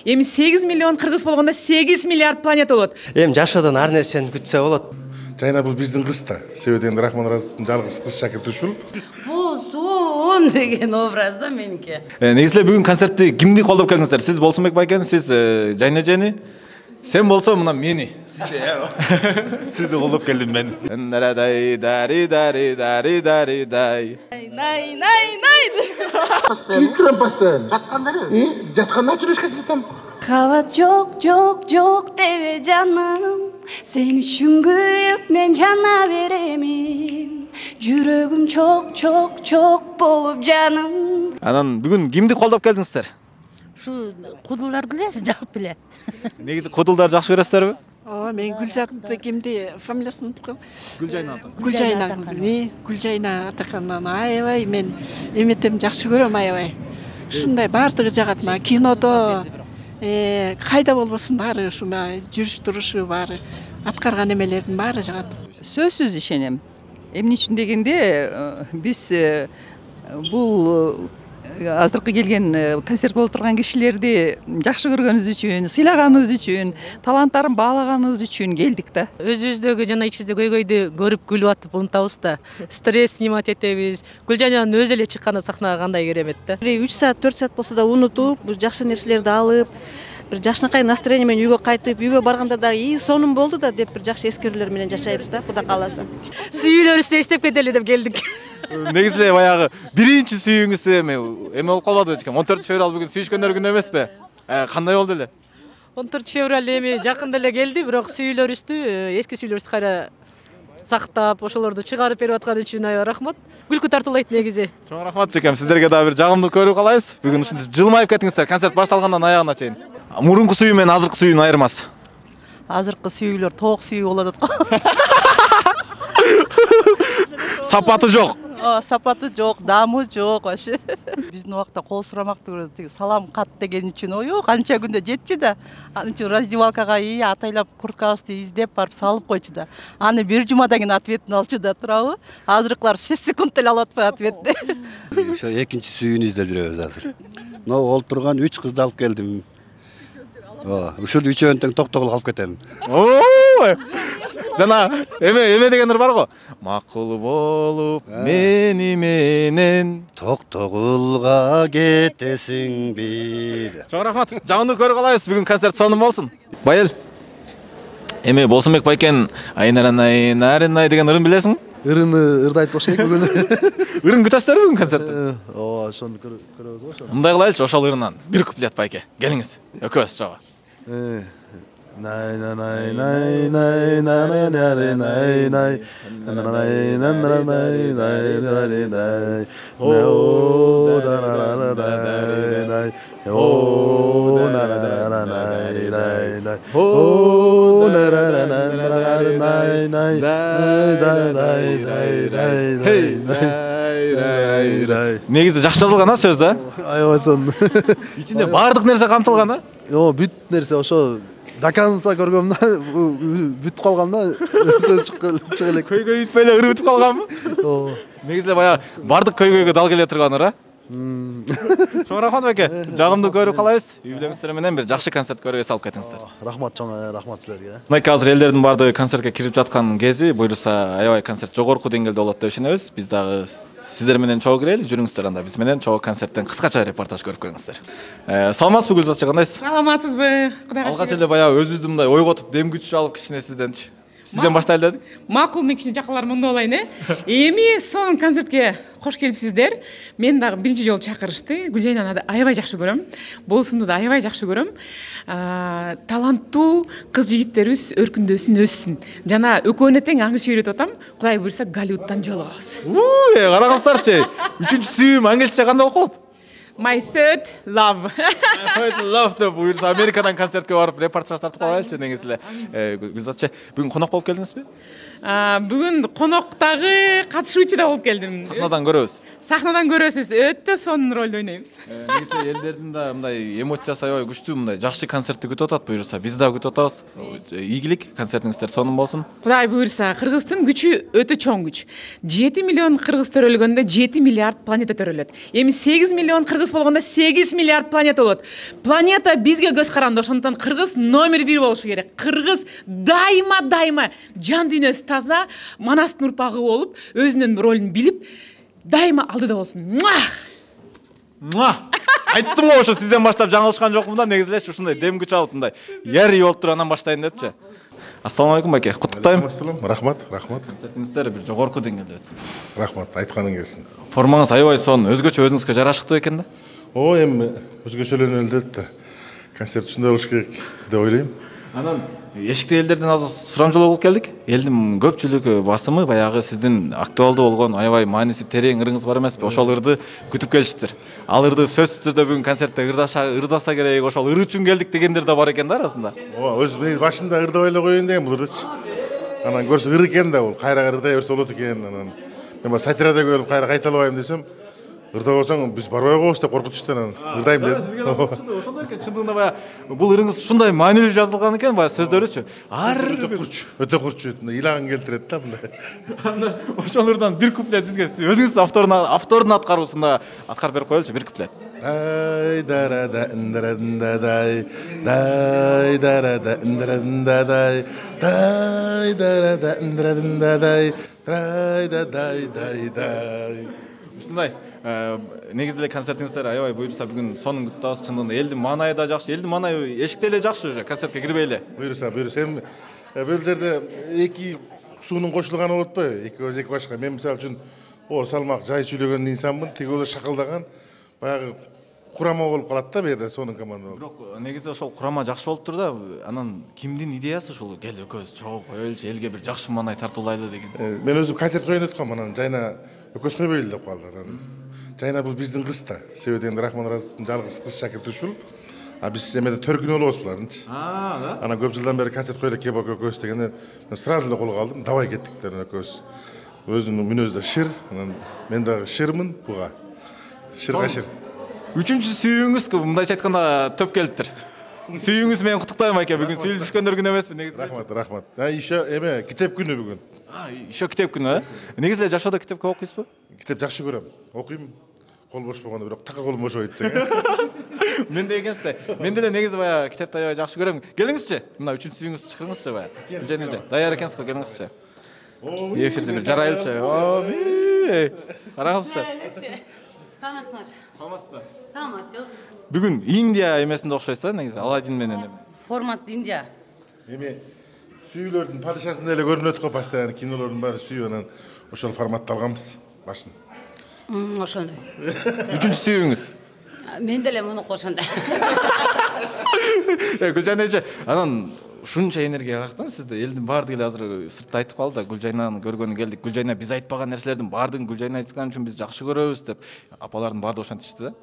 Эми 8 миллион кыргыз болгондо 8 миллиард планета болот. Эми жашоодон ар нерсени күтсө болот. Жайна бул биздин кыз да. Себеби дегенде Рахман Оразовдун жалгыз кыз шакирти ушул. Болсун деген образ да меники. Негизи бүгүн концертти кимди колдоп келдиңиздер? Сиз Болсунбек байкен, сиз Жайна эжени. Сен болсо мына мени. Сизди колдоп келдим мен. Дарадай дари дари дари дари дай. Nay nay nay. Крем пастель. Жатканда жүрөшкө жатам. Кабат жок дебе жаным. Сен үчүн күйүп мен жана беремин. Жүрөгүм чок болуп жаным. Анан бүгүн кимди колдоп келдиңиздер? Şu kudullardı ne sıcak bile. Негизи кудулдар жакшы көрөсүздарбы? Men Gülzat'ta kimdi familyasını unuttum. Gülcayna ата. Gülcayna Atakan'dan aябай men emetem жақсы көрөм аябай. Шундай бардыгы жагат мага кинодо кайда болбосун баары ушу жүрүш турушу баары аткарган эмелердин баары жагат. Сөзсүз ишенем. Эмне үчүн дегенде биз бул азыркы келген концерт болуп турган кишилерди жакшы көргөнүбүз үчүн, сыйлаганыбыз үчүн, таланттарын баалаганыбыз үчүн келдик да. Өзүбүздөгү жана ичибизде көйгөйдү көрүп күлүп атып унутабыз да. Стресс снимать этебиз. Гүлжананын өзү эле чыкканда сахнага кандай керемет да. 3 саат 4 саат болсо да унутуп, жакшы нерселерди алып, бир жакшынакай настроение менен үйгө кайтып, үйгө барганда дагы сонун болду да деп бир жакшы эскерүүлөр менен жашайбыз да, Кудай кааласа. Сүйүүлөрүбүздү эстеп кетели деп келдик. Негизи эле баягы биринчи сүйүүңүз эме болуп калбады экен. 14 февраль бүгүн сүйүшкөндөр күнү эмеспи? Кандай болду эле? 14 февраль эми жакында эле келди, бирок сүйүүлөрүбүздү, эски сүйүүлөрүбүздү кайра сактап, ошолорду чыгарып берип аткан үчүн аябай рахмат. Күлкү тартуулайт негизи. Чоң рахмат жекем. Сиздерге дагы бир жагымдуу көрүп калайбыз. Бүгүн ушинтип жылмайып кеттиңиздер. Концерт башталгандан аягына чейин. Мурунку сүйүү менен азыркы сүйүүнүн айырмасы. Азыркы сүйүүлөр тоок сүйүү болот атко. Сапаты жок. Сапаты жок, дамы жок вообще. Биздин убакта кол сурамактуу салам кат деген үчүн ою канча күндө жетчи да. Анын үчүн раздевалкага атайлап курткабызды издеп барып салып койчу да. Аны бир жумадан кийин ответин алчу да турабы. Азыркылар 6 секунд эле алып атпай ответти. Ошо экинчи сүйүүнү издеп жүрөбүз азыр. Но ол турган 3 кызды алып келдим. Ушул үчөөнү тең токтогул алып кетем. Жана эме дегендер бар го. Макул болуп мени менен токтогулга кетесиңби. Чоң рахмат. Жагымдуу көрүп калайбыз. Бүгүн концерт сонун болсун. Байел. Эми Болсунбек байкен айнаранай нарынай деген ырын билесиң? Ырыны ырды айтып башка бүгүн. Ырын күтөсүздөр бүгүн концертте? Ошону көрөбүз го. Мындай кылайлычы, ошол ырынан бир куплет байке. Келиңиз. Экөөбүз чогуу. Nay nay nay nay nay nay nay nay nay nay nay nay nay oh da da da da da oh da da da da da oh da da da da da Негизи жакшы жазылган а сөз да? Аябай сонун. Ичинде баардык нерсе камтылган а? Бүт нерсе ошо до конца көргөм да, бүтүп калган да, сөз чыгып эле. Көйгөй бүтпөй эле ыры бүтүп калганбы? Негизи эле баягы бардык көйгөйгө дал келе турган ыры. Чоң рахмат байке. Жагымдуу көрүп калайбыз. Үй-бүлөңүздөр менен бир жакшы концерт көрүүгө салып кетиңиздер. Рахмат чоң, рахмат силерге. Мынакей азыр элдердин баардыгы концертке кирип жаткан кези, буйруса аябай концерт жогорку деңгээлде болот деп ишенебиз. Биз дагы сиздер менен чогуу кирели, жүрүңүздөр анда биз менен чогуу концерттен кыскача репортаж көрүп коюңуздар. Саламатсызбы Гүлзатчы, кандайсыз? Саламатсызбы? Кудайга шүгүр. Алгач эле баягы өзүбүздү мындай ойготуп, дем күч алып кичине сизденчи. Сизден баштайлы дедик. Макул, мен кичине жакалар мындай болайын, Эми сонун концертке кош келипсиздер. Мен дагы биринчи жолу чакырышты. Гүлжайнаны аябай жакшы көрөм. Болсунду да аябай жакшы көрөм. Таланттуу кыз жигиттерибиз өркүндөсүн, өссүн. Жана экөөнө тең аңгыш үйрөтүп атам. Кудай буйруса Голливудтан жолугабыз. Караңыздарчы. Үчүнчү сүйүүм англисче кандай болуп калат? My third love. My third love деп буйруса Америкадан концертке барып репортаж тартып калайлычы негизи эле. Гүлзатчы, бүгүн конок болуп келдиңизби? Бүгүн коноктагы катышуучу да болуп келдим. Сахнадан көрөбүз. Сахнадан көрөсүз, өтө сонун ролду ойнойбуз. Негизинде элдердин да мындай эмоциясы аябай күчтүү, мындай жакшы концертти күтүп атат, буюрса биз дагы күтүп атабыз. Ийгилик, концертиңиздер сонун болсун. Кудай буюрса, Кыргыздын күчү өтө чоң күч. 7 миллион кыргыз төрөлгөндө 7 миллиард планета төрөлөт. Эми 8 миллион кыргыз болгондо 8 миллиард планета болот. Планета бизге көз каранды, ошондон кыргыз номер 1 болушу керек. Кыргыз дайыма жан дүйнөсү таза, Манастын урпагы болуп, өзүнүн ролун билип, дайыма алдыда болсун. Айттым го, ошо сизден баштап жаңылышкан жокмун да, негизи эле ушундай дем күч алып мындай яри болуп туруп анан баштайын депчи. Ассалам алейкум байке, куттуктайм. Рахмат. Концертиңиздер бир жогорку деңгээлде өтсүн. Рахмат, айтканың келсин. Формаңыз аябай сонун, өзгөчө өзүңүзгө жарашыктуу экен да. Эми өзгөчөлөнөлдү да. Концерт ушундай болуш керек деп ойлойм. Анан эшикте элдерден азыр сурамжылоо болуп келдик. Элдин көпчүлүгү басымы баягы сиздин актуалдуу болгон аябай мааниси терең ырыңыз бар эмеспи? Ошол ырды күтүп келишиптир. Ал ырды сөзсүз түрдө бүгүн концертте ырдаса керек, ошол ыр үчүн келдик дегендер да бар экен да арасында. Өзү негизи башында ырдап эле коеюн деген бул ырдычы. Анан көрсө ыр экен да, бул кайра ырдай берсе болот экен. Анан мен сатирада көрүп кайра кайталабайм десем, ырдап алсаң биз барбай коебуз деп коркутушту, анан ырдайм дедим. Ошондой экен, чындыгында баягы бул ырыңыз ушундай маанилүү жазылган экен, баягы сөздөрүчү. Өтө курчу, ыйлагың келтирет да мындай. Анда ошол ырдан бир куплет бизге өзүңүз автордун аткаруусунда аткарып берип коелучу, бир куплет. Дай дарада индарадай, дай дарада индарадай, дай дарада индарадай, дай дай. Ушундай негизи эле концертиңиздер аябай буюрса бүгүн сонун күтүп атабыз. Чындыгында элдин маанайы да жакшы, элдин маанайы эшикте эле жакшы уже концертке кирбей эле. Буюрса. Эми бул жерде эки суунун кошулганы болот го? Эки башка. Мен мисалы үчүн оор салмак жай сүйлөгөн инсанмын, тиги шакылдаган баягы курама болуп калат да, бу сонун команда болуп. Бирок негизи ошол курама жакшы болуптур да. Анан кимдин идеясы ушул кел экөөбүз чогуу коелучу, элге бир жакшы маанай тартуулайлы деген. Мен өзүм концерт коеюн өткөм, анан жайна экөөбүз койбойлу деп калды. Жайна бул биздин кыз да. Себебинде Рахманораздын жалгыз кыз шакирти ушул. Биз эмеде төркүнү болобуз булардынчы. Анан көп жылдан бери концерт коелу кебок экөөбүз дегенде мен сразу эле колго алдым. Давай кеттик деп экөөбүз. Өзүнүн мүнөзү да шир, анан мен дагы ширмин буга. Ширга шир. Үчүнчү сүйүүңүз мындайча айтканда төп келиптир. Сүйүүңүз менен куттуктайм айке, бүгүн сүйүлүшкөндөр күнү эмеспи негизи? Рахмат. Еще эме китеп күнү бүгүн. Еще китеп күнү, негизи эле жашоодо китеп көп окуйсузбу? Китеп жакшы көрөм. Окуйм. Кол бош болгондо бирок такыр колум бошобойт деген. Мен дегенсте, мен деле негизи баягы китепти аябай жакшы көрөм. Келиңизчи, мына үчүнчү сүйүүңүз чакырыңызчы баягы. Гүлжайна, даяр экенсиз го, келиңизчи. Эфирде бир жарайлычы. Караңызчы. Саламатсыңар. Саламатсызбы? Саламат, жок. Бүгүн Индия эмесинде окшойсуз да, негизи Аладдин менен. Формасы Индия. Эми сүйүүлөрдүн падышасында эле көрүнөт го, постоянно кинолордун баары сүйүү, анан ошол форматты алганбыз башын. Ошондой. Үчүнчү сүйүүңүз? Мен деле муну ошондой. Гүлжайна эже, анан ушунча энергия кактан сизде элдин баардыгы эле азыр сыртта айтып калды да, Гүлжайнаны көргөнү келдик. Гүлжайна биз айтпаган нерселердин баардыгын Гүлжайна айткан үчүн биз жакшы көрөбүз деп апалардын баардыгы ошентишти да.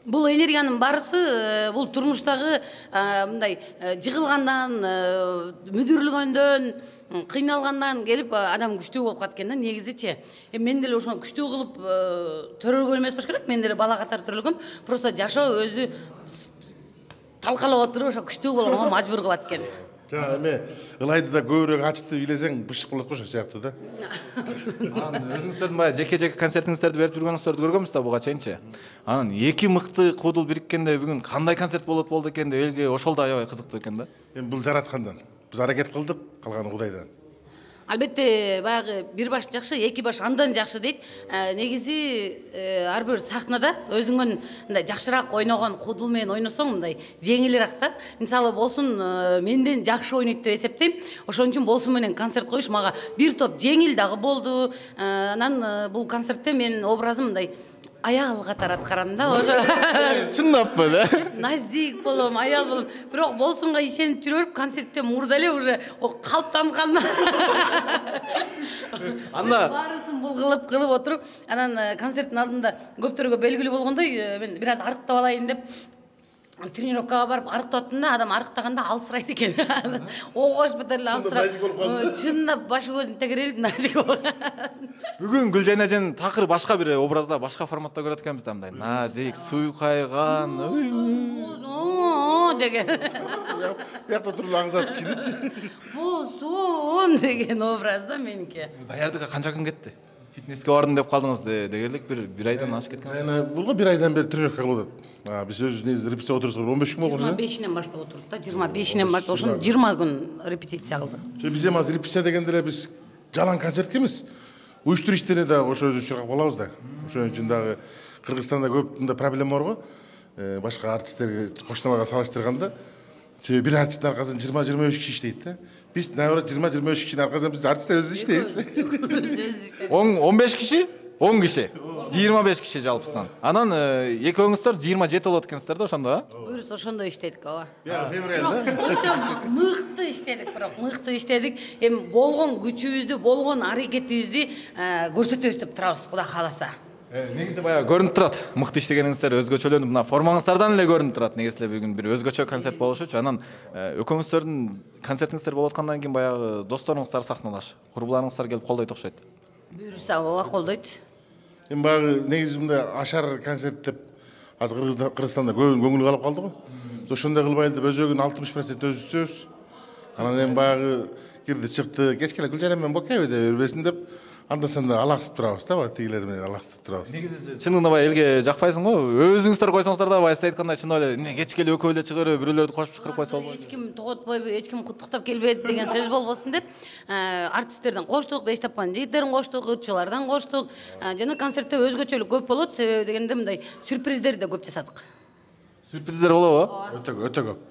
Бул энергиянын барысы бул турмуштагы мындай жыгылгандан, мүдүрүлгөндөн, кыйналгандан келип адам күчтүү болуп калат экен да, негизичи. Мен деле ошону күчтүү кылып төрөлгөн эмес болуш керек. Мен деле бала катары төрөлгөм. Просто жашоо өзү талкалап отуруп ошо күчтүү болгонго мажбур кылат экен. Эме ылайды да көбүрөөк ачты билесең бышык болот го, ошо сыяктуу да. Анан өзүңүздөрдүн баягы жеке концертиңиздерди берип жүргөнүңүздөрдү көргөнбүз да буга чейинчи. Анан эки мыкты куудул бириккенде бүгүн кандай концерт болду экен деп элге ошол да аябай кызыктуу экен да. Эми бул жараткандан. Биз аракет кылдык, калганы Кудайдан. Албетте баягы бир баш жакшы, эки баш андан жакшы дейт. Негизи ар бир сахнада өзүңөн мындай жакшыраак ойногон куудул менен ойносоң мындай жеңилирээк да. Мисалы болсун менден жакшы ойнойт деп эсептейм. Ошон үчүн болсун менен концерт коюш мага бир топ жеңил дагы болду. Анан бул концертте менин образым мындай аял катары аткарам да, ошо. Чындаппы да? Наздик болом, аял болом. Бирок болсунга ишенип жүрүп берип, концертте мурда эле уже калыптанган. Анда баарысын булгылып кылып отуруп, анан концерттин алдында көптөргө белгилүү болгондой, мен бир аз арыктап алайын деп тренировкага барып арыктап аттым да, адам арыктаганда алсырайт экен. Огошпут эле алсырап. Чынында башы көзүн тегерелип назик болгон. Бүгүн Гүлжайна эжени такыр башка бир образда, башка форматта көрөт экенбиз да, мындай назик, суйкайган, деген. Бuyakta туруп аңзап чиричи. Болсун деген образда меники. Даярдыкка канча күн кетти? Фитнеске бардым деп калдыңыз дегерлик бир айдан ашып кеткен. Жана бул бир айдан бери тренировка кылып атат. Биз өзүбүз репетиция отурсак 15 күн болгон. 25-нен баштап отурдук да, 25-нен баштап ошону 20 күн репетиция кылдык. Биз эми азыр репетиция дегенде эле биз жалаң концертке эмес, уюштуруш иштерине да ошо өзүбүз чуркап калабыз да. Ошон үчүн дагы Кыргызстанда көп мындай проблема бар го. Башка артисттерге коштомага салыштырганда бир артисттин аркасынан 20-25 киши иштейт да. Биз наоборот 20-25 кишинин аркасынан биз артисттер өзүбүз иштейбиз. 15 киши, 10 киши, 25 киши жалпысынан. Анан экөөңүздөр 27 болот экенсиздер да ошондо, а? Буюрса ошондой иштедик, ооба. Февраль да. Өтө мыкты иштедик, бирок мыкты иштедик. Эми болгон күчүбүздү, болгон аракетибизди көрсөтөбүз деп турабыз, Кудай кааласа. Негизде баягы көрүнүп турат. Мыкты иштегениңиздер өзгөчөлөнүп, мына формаңыздардан эле көрүнүп турат. Негизде бүгүн бир өзгөчө концерт болушучу. Анан экөөңүздөрдүн концертиңиздер болуп аткандан кийин баягы досторуңуздар сахналаш, курбуларыңыздар келип колдойт окшойт. Буюрса ооба колдойт. Эми баягы негизи мындай ашар концерт деп азыр Кыргызстанда көңүл калып калды го. Ошондой кылбайлы деп өзөгүн 60% өзү түзөбүз. Анан эми баягы кирди чыкты, кечке Гүлжайна менен бокей деп бербесин деп анда-санда алаксып турабыз да, тигилер менен алаксып турабыз. Негизи чынында баягы элге жакпайсың го. Өзүңүздөр койсоңуздар да баягы айткандай чын эле эмне кечке эле экөө эле чыгарып, бирөөлөрдү кошуп чыгарып койсо болбойт. Эч ким тоготпойбу, эч ким куттуктап келбейт деген сөз болбосун деп артисттерден коштук, беш тапкан жигиттерин коштук, ырчылардан коштук. Жана концертте өзгөчөлүк көп болот, себеби дегенде мындай сюрприздерди да көп жасадык. Сюрприздер болобу? Өтө көп.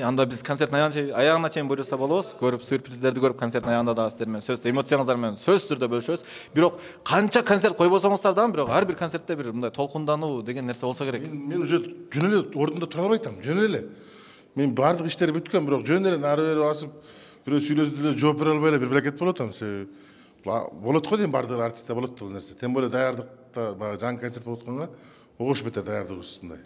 Анда биз концерттин аягына чейин буйрса болобуз. Көрүп сюрприздерди көрүп концерттин аягында дагы сиздер менен сөз, эмоцияңыздар менен сөзсүз түрдө бөлүшөбүз. Бирок канча концерт койбосоңуздар дагы, бирок ар бир концертте бир мындай толкундануу деген нерсе болсо керек. Мен уже жөн эле ордунда тура албайтам, жөн эле. Мен баардык иштер бүткөн, бирок жөн эле нары бери басып, бирөө сүйлөсүп деле жооп бере албай эле бир бекет болуп атам. Болот го дейм, баардык артистте болот бул нерсе. Тем более даярдыкта баягы жаңы концерт болуп атканга огош бетер даярдыгыбыз мындай.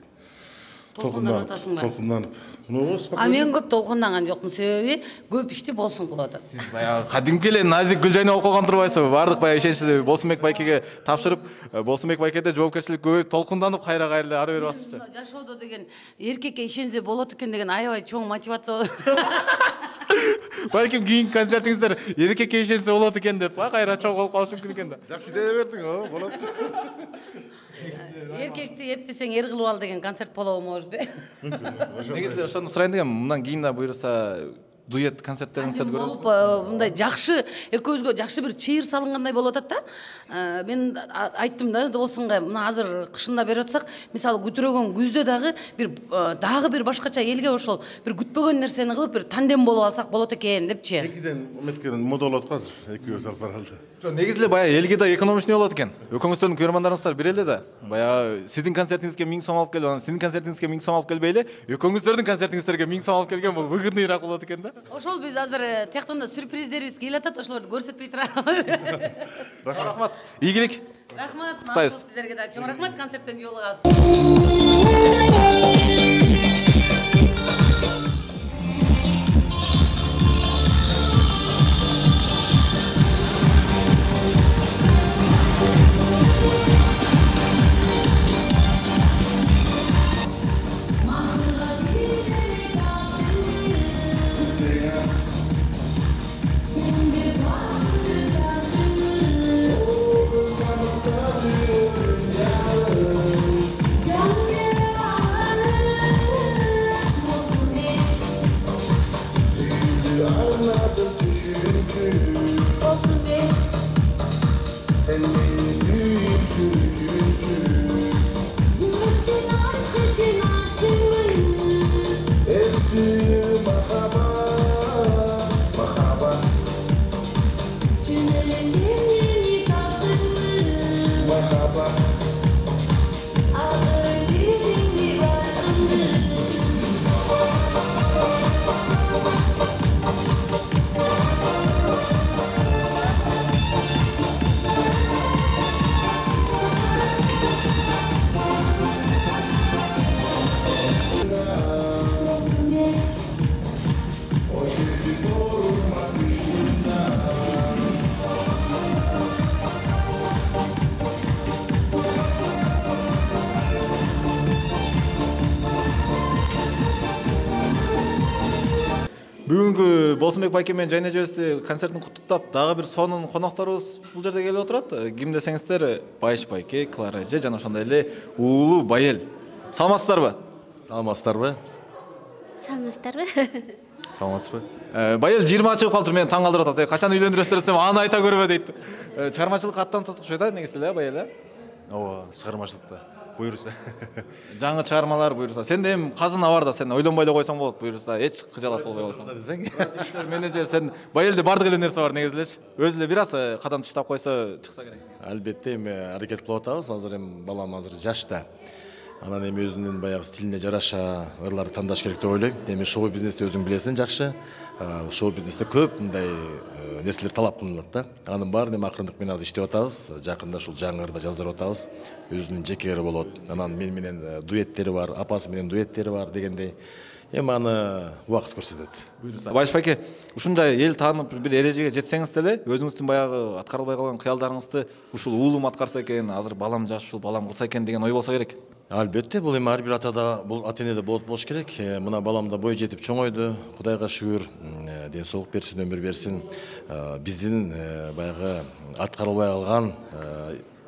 Толкунданып. Мен көп толкунданган жокмун, себеби көп ишти болсун кылып атат. Сиз баягы кадимки эле назик Гүлжайна болуп калган турбайсызбы? Баардык баягы ишеничти Болсунбек байкеге тапшырып, Болсунбек байкеде жоопкерчилик көбөйүп, толкунданып кайра-кайра эле ары бери басыпчы. Жашоодо деген эркекке ишенсе болот экен деген аябай чоң мотивация болот. Балким кийинки концертиңиздер эркекке ишенсе болот экен деп, кайра чоң болуп калышы мүмкүн экен да. Жакшы идея бердиң, болот. Эркекти эптесең эр кылып ал деген концерт болобу может. Негизде ошону сурайын дегем, мындан кийин да буйрса дуэт концерттериңиздерди көрөбүз. Мындай жакшы экөөбүзгө жакшы бир чыйыр салынгандай болуп атат да. Мен айттым да, Болсунга мына азыр кышында берип атсак, мисалы күтүрөгөн күздө дагы бир башкача элге ошол бир күтпөгөн нерсени кылып, бир тандем болуп алсак болот экен депчи. Экиден үмүткөрүн мода болот го азыр, экөө салып баралды. Негизде баягы элге да экономичный болот экен. Экөөңүздөрдүн көрөрмандарыңыздар бир эле да. Баягы сиздин концертиңизге 1000 сом алып келип, анан сиздин концертиңизге 1000 сом алып келбей эле, экөөңүздөрдүн концертиңиздерге 1000 сом алып келген бул выгодныйраак болот экен да. Ошол биз азыр тияктан да сюрприздерибиз келип атат, ошолорду көрсөтпөй турабыз. Рахмат. Ийгилик. Рахмат. Куттайбыз. Сиздерге да чоң рахмат, концерттен жолугабыз. Бүгүнкү Болсунбек байке менен Жайна эжебизди концертин куттуктап, дагы бир сонун конокторубуз бул жерде келип отурат. Ким десеңиздер, Байыш байке, Клара эже жана ошондой эле уулу Байел. Саламатсыздарбы? Саламатсыздарбы? Саламатсыздарбы? Саламатсызбы? Байел 20 чыгып калдыр, мени таң калтырып атат. Качан үйлөндүрөсүздөр десем, аны айта көрбө дейт. Чыгармачылыкка аттанып татыкшы да, негизи эле Байел, э? Ооба, чыгармачылыкта. Буйрса. Жаңы чыгармалар буйрса. Сенде эми казына бар да, сен ойлонбой эле койсоң болот, буйрса. Эч кыжалат болбой койсоң. Десең. Менеджер, сен Байелде бардык эле нерсе бар негизи элечи. Өзү эле бир аз кадам таштап койсо чыкса керек. Албетте эми аракет кылып атабыз. Азыр эми балам азыр жашта. Анан эми өзүнүн баягы стилине жараша ырларды тандаш керек деп ойлойм. Эми шоу бизнесте өзүң билесиң жакшы. Шоу бизнесте көп мындай нерселер талап кылынат да. Анын баарын эми акырындык менен азыр иштеп атабыз. Жакында ушул жаңы ырда жаздырып атабыз. Өзүнүн жеке ыры болот. Анан мен менен дуэттери бар, апасы менен дуэттери бар дегендей. Эми аны убакыт көрсөтөт. Буйрса. Байыш байке, ушундай эл таанып бир эрежеге жетсеңиз деле, өзүңүздүн баягы аткарылбай калган кыялдарыңызды ушул уулум аткарса экен, азыр балам жаш, ушул балам кылса экен деген ой болсо керек. Албетте, бул эми ар бир атада, бул ата-энеде болуш керек. Мына балам да бой жетип чоңойду. Кудайга шүгүр, ден соолук берсин, өмүр берсин. Биздин баягы аткарылбай калган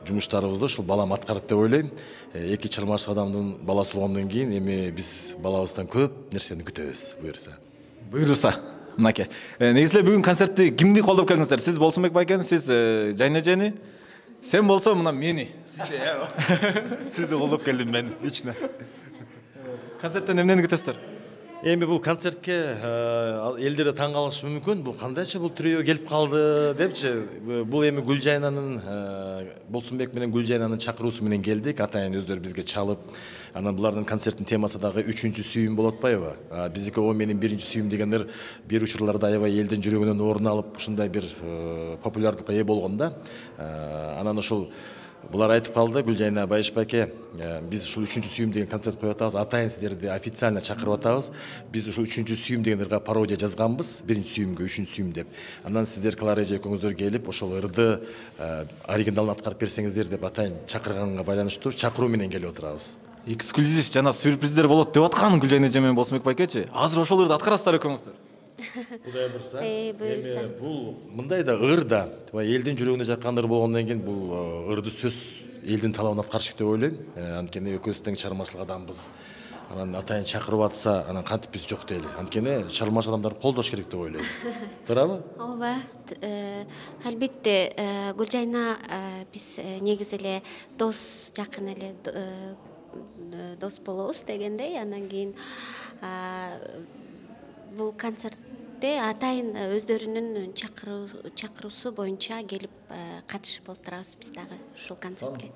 жумуштарыбызды ушул балам аткарат деп ойлойм. Эки чыгармачыл адамдын баласы болгондон кийин эми биз балабыздан көп нерсени күтөбүз, буйрса. Буйрса. Мынаке. Негизи эле бүгүн концертти кимди колдоп келдиңиздер? Сиз Болсунбек байкени, сиз Жайна эжени. Сен болсо мына мени. Сизди колдоп келдим мен лично. Концерттен эмнени күтөсүздөр? Эми бул концертке элдер таң калышы мүмкүн. Бул кандайча бул трио келип калды депчи. Бул эми Гүлжайнанын Болсунбек менен Гүлжайнанын чакыруусу менен келдик. Атайын өздөрү бизге чалып, анан булардын концерттин темасы дагы 3-чү сүйүм болуп атпайбы? Биздики о менин 1-чи сүйүм дегендер бир учурларда аябай элдин жүрөгүнөн орун алып, ушундай бир популярдыкка ээ болгонда. Анан ушул булар айтып калды, Гүлжайна, Байыш байке, биз ушул 3-чү сүйүм деген концерт коюп атабыз. Атайын сиздерди официально чакырып атабыз. Биз ушул 3-чү сүйүм дегендерге пародия жазганбыз, 1-чи сүйүмгө 3-чү сүйүм деп. Анан сиздер Клара эже экөөңүздөр келип, ошол ырды оригиналын аткарып берсеңиздер деп атайын чакырганга байланыштуу чакыруу менен келип отурабыз. Эксклюзив жана сюрприздер болот деп аткан Гүлжайна эже менен Болсунбек байкечи. Азыр ошол ырды аткарасыздар экөөңүздөр. Кудай бурса. Эми бул мындай да ыр да, элдин жүрөгүнө жаккан ыр болгондон кийин бул ырды сөз элдин талабын аткарыш деп ойлойм. Анткени экөөбүз тең чыгармачылык адамбыз. Анан атайын чакырып атса, анан кантип биз жок дейли. Анткени чыгармачыл адамдарды колдош керек деп ойлойм. Туурабы? Ооба. Албетте, Гүлжайна биз негизи эле дос, жакын эле дос болобуз дегендей. Анан кийин бул концертте атайын өздөрүнүн чакыруусу боюнча келип катышып отурабыз биз дагы ушул концертке.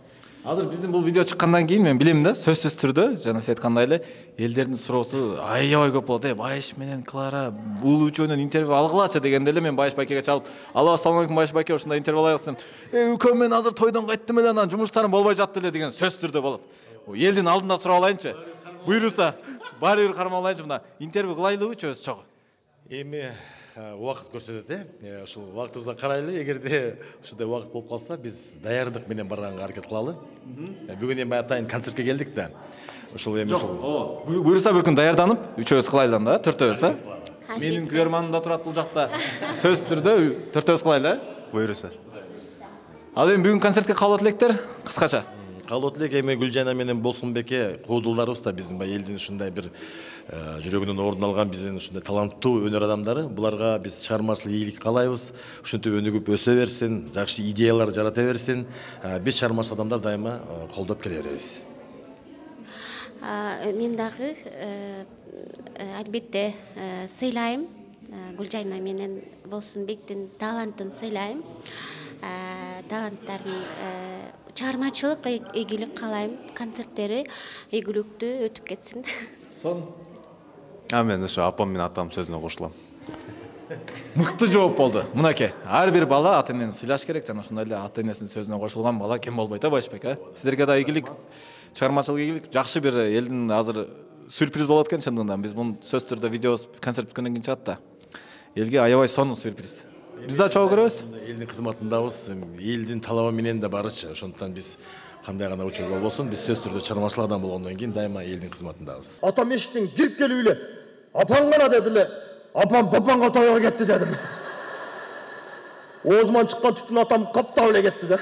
Азыр биздин бул видео чыккандан кийин мен билем да, сөзсүз түрдө жана сиз айткандай эле элдердин суроосу аябай көп болот. Байыш менен Клара бул үчөөнүн интервью алгылачы дегенде эле мен Байыш байкеге чалып, "Алло, ассалам алейкум Байыш байке, ушундай интервью алайык" десем, "Үкөм, мен азыр тойдон кайттым эле, анан жумуштарым болбой жатты эле" деген сөзсүз түрдө болот. Элдин алдында сурап алайынчы. Буйрса, баары бир кармап алайынчы, мына интервью кылайлыбычы өзү чогуу? Эми убакыт көрсөтөт, ушул убактыбызга карайлы. Эгерде ушундай убакыт болуп калса, биз даярдык менен барганга аракет кылалы. Бүгүн эми атайын концертке келдик да. Ушул эми ушул. Буйрса бир күн даярданып, үчөөбүз кылайлы да, төртөөбүз, Менин көрманым да турат бул жакта. Сөз түрдө төртөөбүз кылайлы, буйрса. Ал эми бүгүн концертке кабыл электер, кыскача. Кабыл элек эми Гүлжайна менен Болсунбекке куудулдарыбыз да биздин элдин ушундай бир жүрөгүнөн орун алган биздин ушундай таланттуу өнөр адамдары. Буларга биз чыгармачылык ийгилик каалайбыз. Ушинтип өнүгүп өсө берсин, жакшы идеялар жарата берсин. Биз чыгармачыл адамдар дайыма колдоп келе беребиз. Мен дагы албетте сыйлайм. Гүлжайна менен Болсунбектин талантын сыйлайм. Таланттарын чыгармачылык ийгилик каалайм. Концерттери ийгиликтүү өтүп кетсин. Сон. Мен ошо апам менен атам сөзүнө кошулам. Мыкты жооп болду. Мынаке, ар бир бала ата-энени сыйлаш керек жана ошондой эле ата-энесинин сөзүнө кошулган бала кем болбойт, Байышбек, Сиздерге да ийгилик, чыгармачылык ийгилик, жакшы бир элдин азыр сюрприз болот экен чындыгында. Биз муну сөз түрдө видеобуз концерт бүткөндөн кийин чыгат да. Элге аябай сонун сюрприз. Биз да чогуу көрөбүз. Элдин кызматындабыз, элдин талабы менен да барычы. Ошондуктан биз кандай гана учур болбосун, биз сөз түрдө чыгармачылык адам болгондон кийин дайыма элдин кызматындабыз. Атам эшиктен кирип келип эле, "Апаң кана" деди эле. Апам папанға тойға кетті дедім. Оозуман чыккан түтүн атам каптап эле кетти да.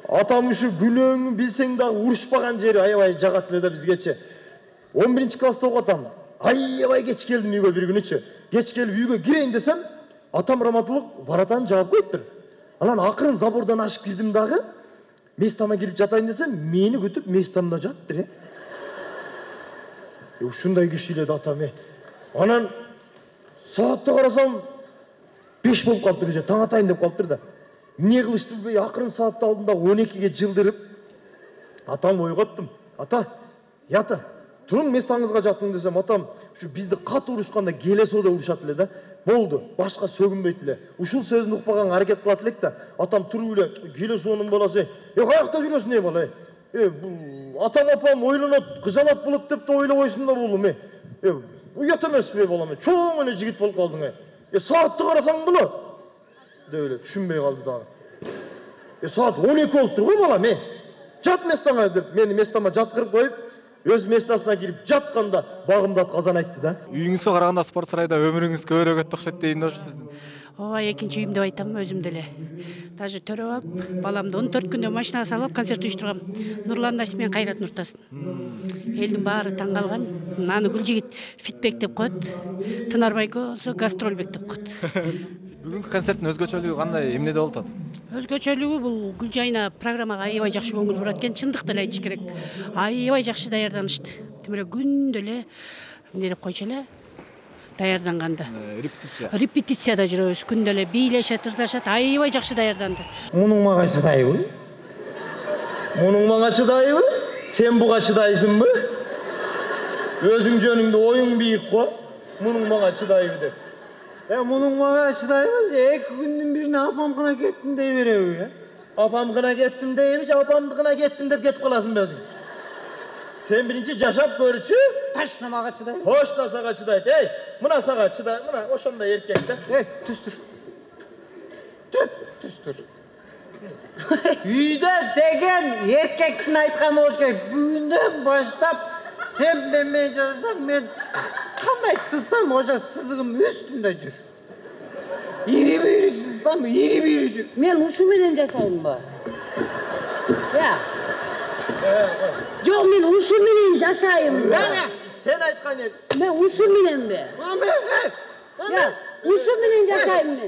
Атам ушу күнөөңү билсең дагы урушпаган жери аябай жагат эле да бизгечи. 11-класста окуп атам. Аябай кеч келдим үйгө бир күнүчү. Кеч келип үйгө кирейин десем, атам раматылык варатаны жаап коюптур. Анан акырын забордон ашып кирдим дагы. Местама кирип жатайын десем, мени күтүп местамда жаттыр. Ушундай киши эле да атам. Анан саатты карасам 5 болуп калыптыр уже, таң атайын деп калыптыр да. Эмне кылышты билбей акырын саатты алдым да 12ге жылдырып атам ойготтум. Ата, ята, туруң местаңызга жатың десем, атам ушу бизди катуу урушканда келесоодо урушат эле да. Болду, башка сөгүнбөйт эле. Ушул сөзүн укпаганга аракет кылат элек да. Атам туруп эле келесоонун баласы. Каякта жүрөсүң ey бала? Бул атам апам ойлонот, кыжалат болот деп да ойлобойсуңдар улум. Уят эмеспи балам? Чоң эле жигит болуп калдың. Saatты қарасаң бұны? Дейле, түшінбей қалды дағы. Saat 12 болыптыр ғой балам, жат местаңа деп, мені местама жатқырып қойып, өз местасына кирип жатқанда бағымды атқазан айтты да. Үйіңізге қарағанда спорт сарайда өміріңіз көбірек өтті ұқсайды дейін деп сіздің. Ооба, экинчи үйүмдө айтам өзүмдө эле. Даже төрөп алып, баламды 14 күндө машинага салып концерт уюштургам. Нурлан Насип менен Кайрат Нуртасын. Элдин баары таң калган. Аны Гүлжигит фитбек деп коет. Тынар Байкосу гастрольбек деп коет. Бүгүнкү концерттин өзгөчөлүгү кандай, эмнеде болуп атат? Өзгөчөлүгү бул Гүлжайна программага аябай жакшы көңүл бурат экен, чындыкты эле айтыш керек. Аябай жакшы даярданышты. Тим эле күндө эле эмне деп койчу эле даярданганда. Репетицияда жүрөбүз, күндө эле бийлешет, ырдашат, аябай жакшы даярданды. Мунуң мага чыдайбы? Мунуң мага чыдайбы? Сен буга чыдайсыңбы? Өзүң жөнүңдө оюң бийик го. Мунуң мага чыдайбы деп. Мунуң мага чыдайбы? 2 күндүн бирине апамгына кеттим дей береби? Апамгына кеттим деймиш, апамдыкына кеттим деп кетип каласың өзүң. Sen birinci жашап көрчү, ташна мага чыдайт. Тошна сага чыдайт. Мына сага чыдай, мына ошондой эркек да. Түстүр. Түстүр. Үйдө деген эркектин айтканы болуш керек. Бүгүндөн баштап сен менен жасасаң, мен кандай сызсам, ошо сызыгым үстүндө жүр. Ири-бири сызсам, ири-бири жүр. Мен ушу менен жашайынбы? Жоқ, мен ушу менен жашайын. Sen айткан ел. Мен ушу менен бе? Ушу менен жашайын мен.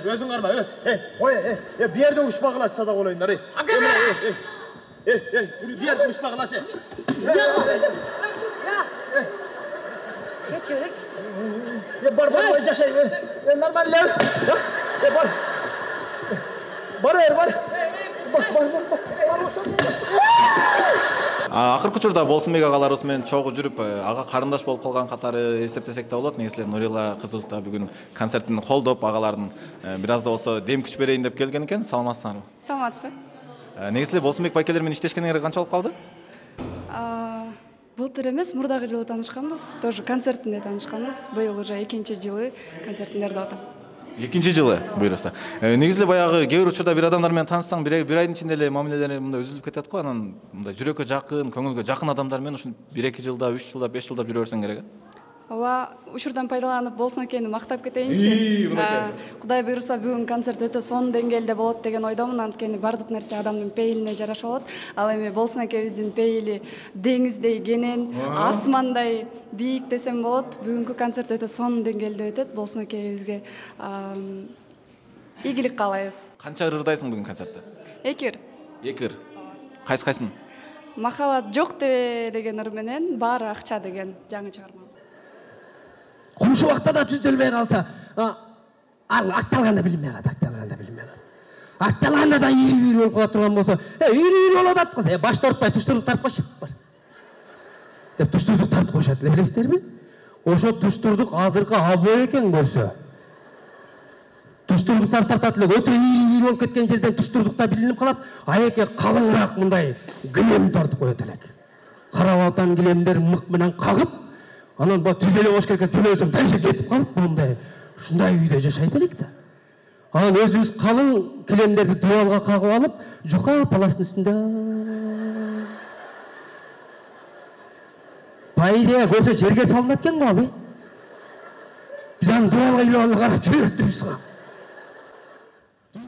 Өзүң карма. Bir yerde uçmağını açsa da olayınlar. Bir yerde uçmağını aç. Geçiyoruz. Бар жашай. Нормально. Бар. Бар. Акыркы учурда Болсунбек агаларыбыз менен чогуу жүрүп, ага карындаш болуп калган катары эсептесек да болот. Негизи Нурила кызыбыз да бүгүн концертин колдоп, агалардын бир аз да болсо дем күч берейин деп келген экен. Саламатсыңарбы? Саламатсызбы. Негизи Болсунбек байкелер менен иштешкениңерге канча болуп калды? Былтыр эмес, мурдагы жылы таанышканбыз, тоже концертинде таанышканбыз. Быйыл уже экинчи жылы концертиндерде атам. Экинчи жылы буюрса. Негизи баягы кээ бир учурда бир адамдар менен таанышсаң, бир айдын ичинде эле мамилелери мындай үзүлүп кетет го. Анан мындай жүрөккө жакын, көңүлгө жакын адамдар менен ушун 1-2 жылда, 3 жылда, 5 жылда жүрө берсең керек. Ооба, учурдан пайдаланып болсун экени мактап кетейинчи. Кудай буйруса бүгүн концерт өтө сонун деңгээлде болот деген ойдомун. Анткени бардык нерсе адамдын пейилине жараша болот. Ал эми болсун экебиздин пейили деңиздей кенен, асмандай бийик десем болот. Бүгүнкү концерт өтө сонун деңгээлде өтөт. Болсун экебизге ийгилик каалайбыз. Канча ырдайсың бүгүн концертте? 2 ыр. 2 ыр. Кайсын? Махаббат жок деген ыр менен баары акча деген жаңы чыгармабыз. Komşu vakta da düzülmeye kalsa, aktalganda bilinmeye kaldı, aktalganda da iri olup kalatırgan bolsa, iri olup atqız, baş tortpay, tuşturluk tartpa çıkıp var. Dep tuşturluk tartып koşat, bilesizler mi? Oşo tuşturluk azırkı abo eken bolsa. Tuşturluk tartatılıq, öte iri үй болуп кеткен жерден туштурдукта билинип калат. Аеке калыңыраак мындай килем тартып коет элек. Кара балтан килемдер мык менен кагып, анан бу түзеле бош керек түзөлсөң дальше кетип калып, мындай ушундай үйдө жашайт элек да. Анан өзүбүз калың килемдерди дуалга кагып алып, жука паластын үстүндө. По идее көрсө жерге салынат экен го ал. Биз аны дуалга илип алып карап жүрөтүбүз.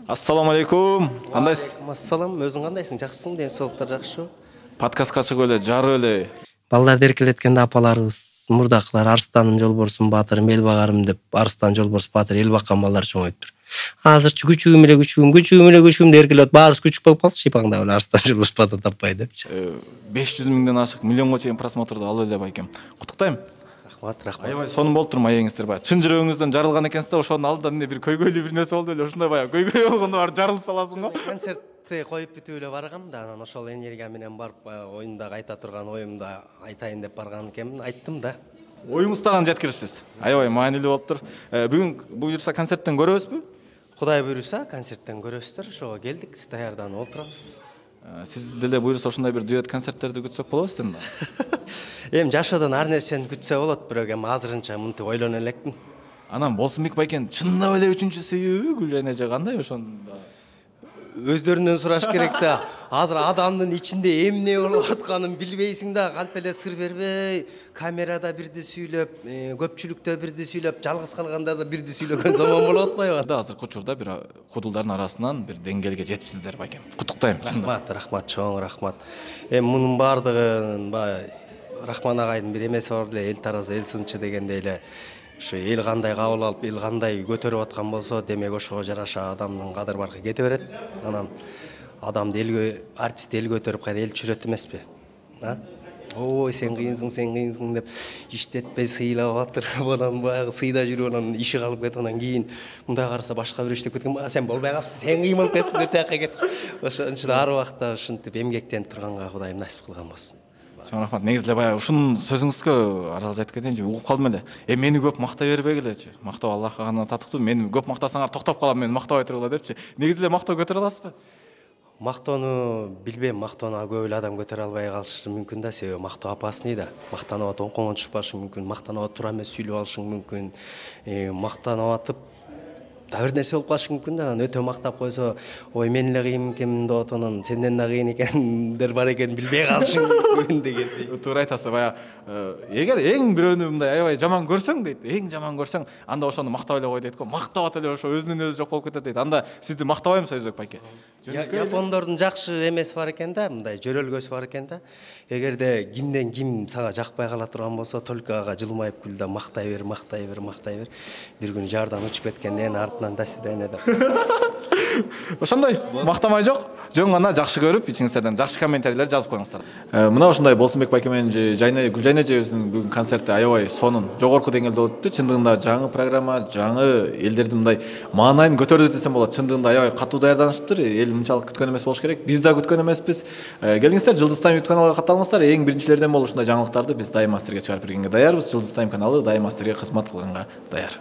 Ассаламу алейкум. Кандайсыз? Ассалам, өзүң кандайсың? Жакшысың? Ден соолуктар жакшыбы? Подкастка чыгып эле, жарып эле. Балдарды эркелеткенде апаларыбыз, мурдакылар Арыстаным Жолборсун баатырым эл багарым деп Арыстан Жолборс баатыр ел баккан балдар чоңойтур. Азырчы күчүгүм эле күчүгүм деп эркелеп баарыбыз күчүк болуп калдык, шипаңда Арыстан Жолборс баатыр таппай депчи. 500 миңден ашык, миллионго чейин просмотрду алып эле байкем. Куттуктайм. Рахмат. Аябай сонун болуп тур маегиңиздер баягы. Чын жүрөгүңүздөн жарылган экенсиз да, ошонун алдында эмне бир көйгөйлүү бир нерсе болду эле, ушундай баягы көйгөй болгондо барып жарылып саласың го. Концертти коюп бүтүп эле баргам да, анан ошол энергия менен барып оюмдагы айта турган оюмду айтайын деп барган экенмин, айттым да. Оюңузду дагы жеткирипсиз. Аябай маанилүү болуптур. Бүгүн буюрса концерттен көрөбүзбү? Кудай буюрса концерттен көрөсүздөр, ошого келдик, даярданып отурабыз. Сиз деле буюрса ошондой бир дуэт концерттерди күтсөк болобуз дейм да. Эми жашоодон ар нерсени күтсө болот, бирок эми азырынча мынтип ойлоно элекмин. Анан Болсунбек байкен чындап эле үчүнчү сүйүүбү Гүлжайна эже кандай ошондо? Өздөрүнөн сураш керек да. Азыр адамдын ичинде эмне болуп атканын билбейсиң да, калп эле сыр бербей, камерада бирди сүйлөп, көпчүлүктө бирди сүйлөп, жалгыз калганда да бирди сүйлөгөн заман болуп атпайбы? Азыркы учурда бир кудулдардын арасынан бир деңгээлге жетипсиздер байкем. Куттуктайм. Рахмат, чоң рахмат. Эми мунун баардыгын Рахман агайдын бир эмеси бар эле, эл таразы эл сынчы дегендей эле. Ушу эл кандай кабыл алып, эл кандай көтөрүп аткан болсо, демек ошого жараша адамдын кадыр баркы кете берет. Анан адамды элге, артист эл көтөрүп кайра эл чүрөт эмеспи? Ой, сен кыйынсың деп иштетпей сыйлап атыр. Анан баягы сыйда жүрүп, анан иши калып кетип, анан кийин мындай караса башка бир иштеп кеткен. Сен болбой калыпсың, сен кыймылып кетсиң деп тияка кетип. Ошончо ар убакта ушинтип эмгектенип турганга Кудайым насип кылган болсун. Чоң рахмат. Негизи эле баягы ушунун сөзүңүзгө аралаш айткан эдим, угуп калдым эле. Мени көп мактай бербегилечи. Мактоо Аллахка гана татыктуу. Мени көп мактасаңар токтоп калам, мени мактабай тургула депчи. Негизи эле мактоо көтөрө аласызбы? Мактоону билбейм, мактоону көп эле адам көтөрө албай калышы мүмкүн да, себеби мактоо опасный да. Мактанып атып оңкоңон түшпөшү мүмкүн, мактанып атып туура эмес сүйлөп алышың мүмкүн. Мактанып атып да бир нерсе болуп калышы мүмкүн да. Анан өтө мактап койсо, ой мен эле кыйын экенмин деп атып, анан сенден да кыйын экендер бар экенин билбей калышың мүмкүн дегендей. Туура айтасыз. Баягы эгер эң бирөөнү мындай аябай жаман көрсөң дейт, эң жаман көрсөң, анда ошону мактап эле кой дейт го. Мактап атып эле ошо өзүнөн өзү жок болуп кетет дейт. Анда сизди мактабайм Сөзбек байке. Япондордун жакшы эмеси бар экен да, мындай жөрөлгөсү бар экен да. Эгерде кимден ким сага жакпай кала турган болсо, только ага жылмайып күл да мактай бер. Бир күн жардан учуп кеткенден артынан до свидания деп. Ошондой мактамай жок, жөн гана жакшы көрүп, ичиңиздерден жакшы комментарийлер жазып коюңуздар. Мына ушундай Болсунбек байке менен Гүлжайна эжебиздин бүгүн концерти аябай сонун, жогорку деңгээлде өттү. Чындыгында жаңы программа, жаңы элдерди мындай маанайын көтөрдү десем болот. Чындыгында аябай катуу даярданышыптыр. Эл мынчалык күткөн эмес болуш керек. Биз да күткөн эмеспиз. Келиңиздер, Жылдыз Тайм YouTube каналына катталыңыздар. Эң биринчилерден болуп ушундай жаңылыктарды биз дайыма сиздерге чыгарып бергенге даярбыз. Жылдыз Тайм каналы дайыма сиздерге кызмат кылганга даяр.